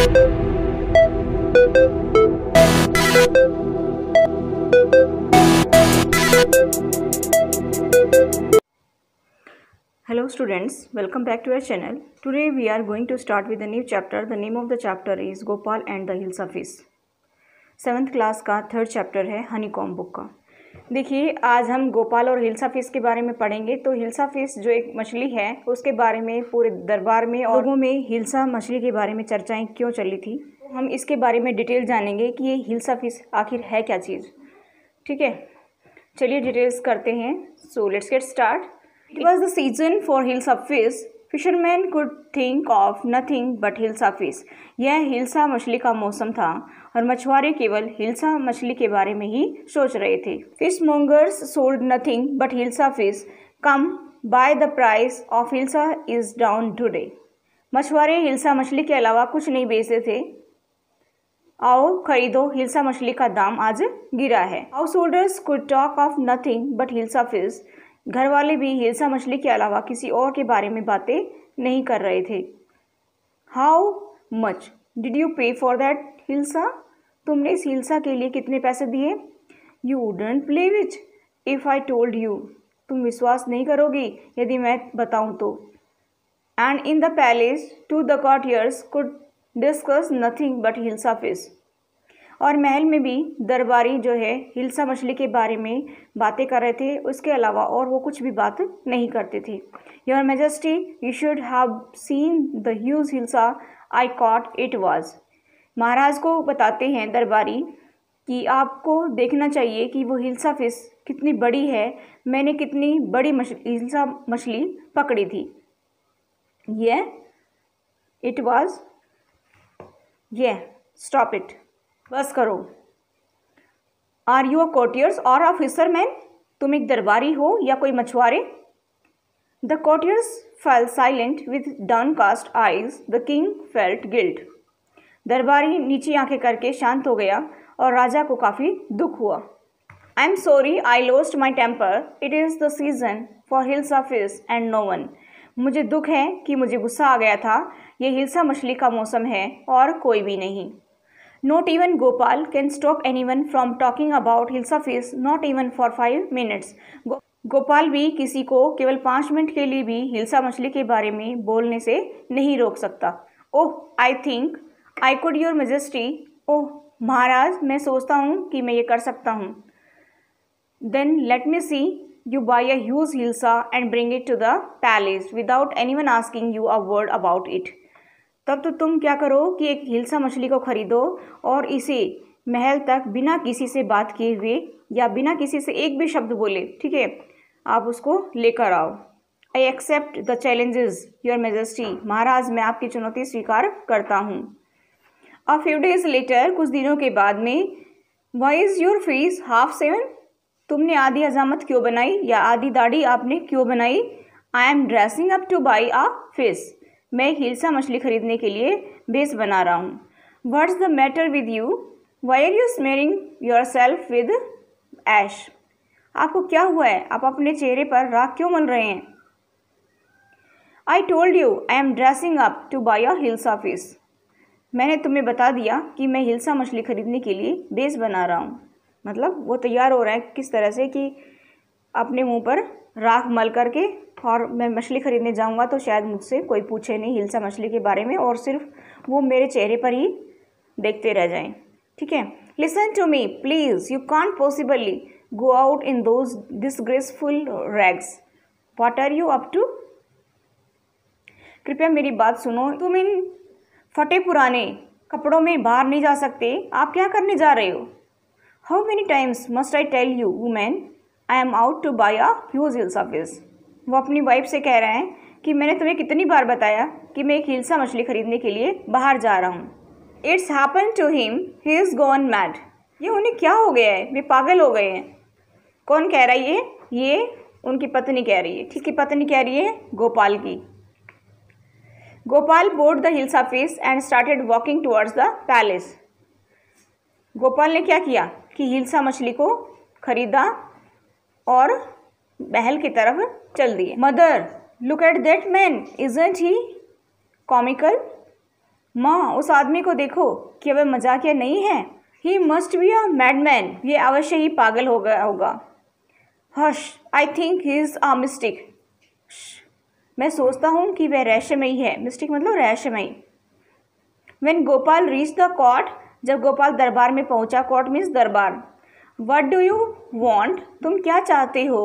Hello students, welcome back to our channel. Today we are going to start with a new chapter. The name of the chapter is Gopal and the Hilsa Fish. 7th class का 3rd chapter है honeycomb book का। देखिए, आज हम गोपाल और hilsa fish के बारे में पढ़ेंगे। तो हिल्सा फिश जो एक मछली है उसके बारे में पूरे दरबार में और लोगों में हिल्सा मछली के बारे में चर्चाएं क्यों चली थी, तो हम इसके बारे में डिटेल जानेंगे कि ये हिल्सा फिश आखिर है क्या चीज़। ठीक है, चलिए डिटेल्स करते हैं। So let's get start. It was the season for Hilsa fish. Fishermen could think of nothing but Hilsa fish. यह हिल्सा मछली का मौसम था और मछुआरे केवल हिल्सा मछली के बारे में ही सोच रहे थे। Fishmongers sold nothing but Hilsa fish. Come buy the price of Hilsa is down today. मछुआरे हिल्सा मछली के अलावा कुछ नहीं बेचते थे। आओ खरीदो, हिल्सा मछली का दाम आज गिरा है। Householders could talk of nothing but Hilsa fish. घर वाले भी हिल्सा मछली के अलावा किसी और के बारे में बातें नहीं कर रहे थे। How much did you pay for that hilsa? तुमने इस हिल्सा के लिए कितने पैसे दिए? You wouldn't believe it if I told you. तुम विश्वास नहीं करोगी यदि मैं बताऊं तो। And in the palace to the courtiers could discuss nothing but hilsa fish. और महल में भी दरबारी जो है हिल्सा मछली के बारे में बातें कर रहे थे, उसके अलावा और वो कुछ भी बात नहीं करते थे। Your majesty, you should have seen the huge hilsa I caught it was. महाराज को बताते हैं दरबारी कि आपको देखना चाहिए कि वो हिल्सा फिश कितनी बड़ी है, मैंने कितनी बड़ी हिल्सा मछली पकड़ी थी। ये इट वाज, ये स्टॉप इट, बस करो। आर यू अ कोर्टियर्स और अ फिशरमैन? तुम एक दरबारी हो या कोई मछुआरे? The courtiers fail silent with downcast eyes. The king felt guilt. दरबारी नीचे आंखें करके शांत हो गया और राजा को काफ़ी दुख हुआ। I am sorry I lost my temper. It is the season for hilsa fish and no one. मुझे दुख है कि मुझे गुस्सा आ गया था। ये हिल्सा मछली का मौसम है और कोई भी नहीं। Not even Gopal can stop anyone from talking about Hilsa fish, not even for 5 minutes. Gopal भी किसी को केवल 5 मिनट के लिए भी हिल्सा मछली के बारे में बोलने से नहीं रोक सकता। Oh I think I could your majesty. ओह महाराज, मैं सोचता हूँ कि मैं ये कर सकता हूँ। Then let me see you buy a huge hilsa and bring it to the palace without anyone asking you a word about it. तब तो तुम क्या करो कि एक हिल्सा मछली को खरीदो और इसे महल तक बिना किसी से बात किए हुए या बिना किसी से एक भी शब्द बोले, ठीक है, आप उसको लेकर आओ। I accept the challenges your majesty. महाराज, मैं आपकी चुनौती स्वीकार करता हूँ। अ फ्यू डेज लेटर, कुछ दिनों के बाद में, why is your fees half 7? तुमने आधी हजामत क्यों बनाई या आधी दाढ़ी आपने क्यों बनाई? I am dressing up to buy a fish. मैं एक हिल्सा मछली खरीदने के लिए बेस बना रहा हूँ। What's the matter with you? Why are you smearing yourself with ash? आपको क्या हुआ है? आप अपने चेहरे पर राख क्यों मल रहे हैं? आई told you I am dressing up to buy a hilsa fish. मैंने तुम्हें बता दिया कि मैं हिल्सा मछली खरीदने के लिए बेस बना रहा हूँ। मतलब वो तैयार हो रहा है किस तरह से कि अपने मुंह पर राख मल करके, और मैं मछली खरीदने जाऊंगा तो शायद मुझसे कोई पूछे नहीं हिल्सा मछली के बारे में और सिर्फ वो मेरे चेहरे पर ही देखते रह जाएं। ठीक है, listen to me please, you can't possibly go out in those disgraceful rags. What are you up to? कृपया मेरी बात सुनो, तुम इन फटे पुराने कपड़ों में बाहर नहीं जा सकते। आप क्या करने जा रहे हो? How many times must I tell you women I am out to buy a huge hilsa fish. वो अपनी वाइफ से कह रहे हैं कि मैंने तुम्हें कितनी बार बताया कि मैं एक हिल्सा मछली खरीदने के लिए बाहर जा रहा हूँ। It's happen to him, he is gone mad. ये उन्हें क्या हो गया है? वे पागल हो गए हैं। कौन कह रहा है ये उनकी पत्नी कह रही है। किसकी पत्नी कह रही है? गोपाल की। Gopal board the hilsa fish and started walking towards the palace. Gopal ने क्या किया कि हिल्सा मछली को खरीदा और महल की तरफ चल दिए। Mother, look at that man, isn't he comical? माँ, उस आदमी को देखो, क्या वह मजाकिया नहीं है? He must be a madman, ये अवश्य ही पागल हो गया होगा। Hush, I think he is a mistake, मैं सोचता हूँ कि वह रहस्यमयी है। मिस्टेक मतलब रहस्यमयी। When Gopal reach the court, जब गोपाल दरबार में पहुंचा, कोर्ट मीन्स दरबार। What do you want, तुम क्या चाहते हो?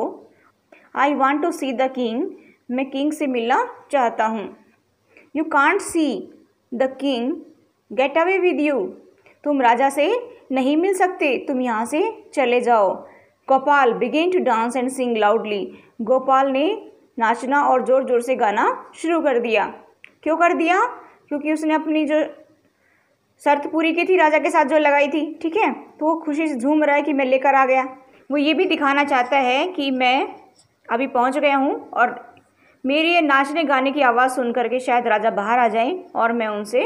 I want to see the king, मैं किंग से मिलना चाहता हूँ। You can't see the king, get away with you, तुम राजा से नहीं मिल सकते, तुम यहाँ से चले जाओ। Gopal begin to dance and sing loudly, Gopal ने नाचना और ज़ोर ज़ोर से गाना शुरू कर दिया। क्यों कर दिया? क्योंकि उसने अपनी जो शर्त पूरी की थी राजा के साथ जो लगाई थी, ठीक है, तो वो खुशी से झूम रहा है कि मैं लेकर आ गया। वो ये भी दिखाना चाहता है कि मैं अभी पहुंच गया हूं और मेरी ये नाचने गाने की आवाज़ सुन करके शायद राजा बाहर आ जाएं और मैं उनसे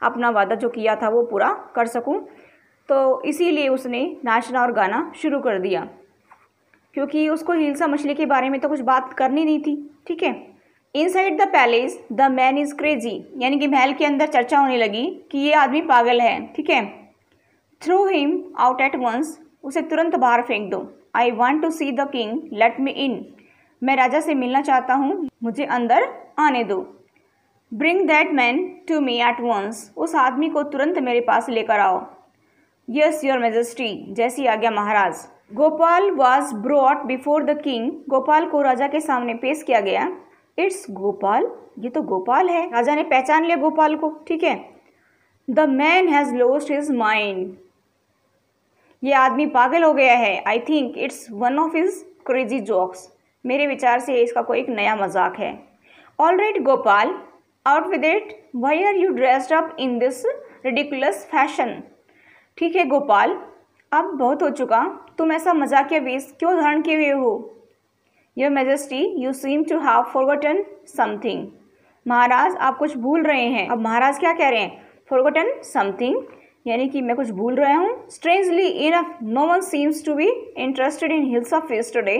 अपना वादा जो किया था वो पूरा कर सकूं। तो इसीलिए उसने नाचना और गाना शुरू कर दिया, क्योंकि उसको हिल्सा मछली के बारे में तो कुछ बात करनी नहीं थी, ठीक है। Inside the palace the man is crazy, यानी कि महल के अंदर चर्चा होने लगी कि ये आदमी पागल है, ठीक है। Throw him out at once, उसे तुरंत बाहर फेंक दो। I want to see the king, let me in, मैं राजा से मिलना चाहता हूँ, मुझे अंदर आने दो। Bring that man to me at once, उस आदमी को तुरंत मेरे पास लेकर आओ। यस योर मेजेस्टी, जैसी आज्ञा महाराज। Gopal was brought before the king, Gopal को राजा के सामने पेश किया गया। इट्स गोपाल, ये तो गोपाल है। राजा ने पहचान लिया गोपाल को, ठीक है। The man has lost his mind, ये आदमी पागल हो गया है। I think it's one of his crazy jokes, मेरे विचार से इसका कोई एक नया मजाक है। All right Gopal, out with it, why are you dressed up in this ridiculous fashion, ठीक है गोपाल, अब बहुत हो चुका, तुम ऐसा मजाकिया वेश क्यों धारण किए हुए हो? Your majesty, you seem to have forgotten something, महाराज आप कुछ भूल रहे हैं। अब महाराज क्या कह रहे हैं? फॉरगॉटन समथिंग, यानी कि मैं कुछ भूल रहा हूँ। Strangely enough no one seems to be interested in hilsa feast today,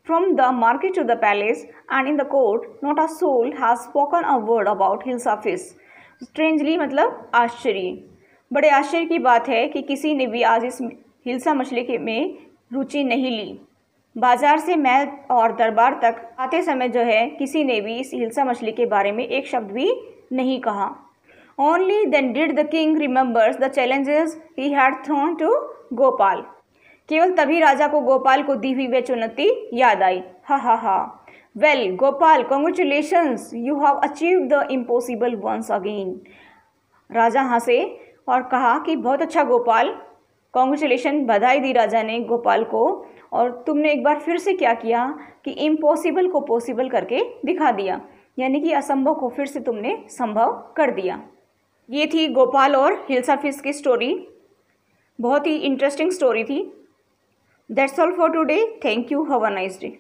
from the market to the palace and in the court not a soul has spoken a word about hilsa feast. Strangely मतलब आश्चर्य, बड़े आश्चर्य की बात है कि किसी ने भी आज इस हिल्सा मछली के में रुचि नहीं ली। बाजार से महल और दरबार तक आते समय जो है किसी ने भी इस हिल्सा मछली के बारे में एक शब्द भी नहीं कहा। Only then did the king remembers the challenges he had thrown to Gopal, केवल तभी राजा को गोपाल को दी हुई वह चुनौती याद आई। हा हा हा, well Gopal congratulations, you have achieved the impossible once again. राजा हंसे और कहा कि बहुत अच्छा गोपाल, कॉन्ग्रेचुलेशन, बधाई दी राजा ने गोपाल को, और तुमने एक बार फिर से क्या किया कि इम्पॉसिबल को पॉसिबल करके दिखा दिया, यानी कि असंभव को फिर से तुमने संभव कर दिया। ये थी गोपाल और हिल्सा फिश की स्टोरी, बहुत ही इंटरेस्टिंग स्टोरी थी। That's all for today, thank you, have a nice day.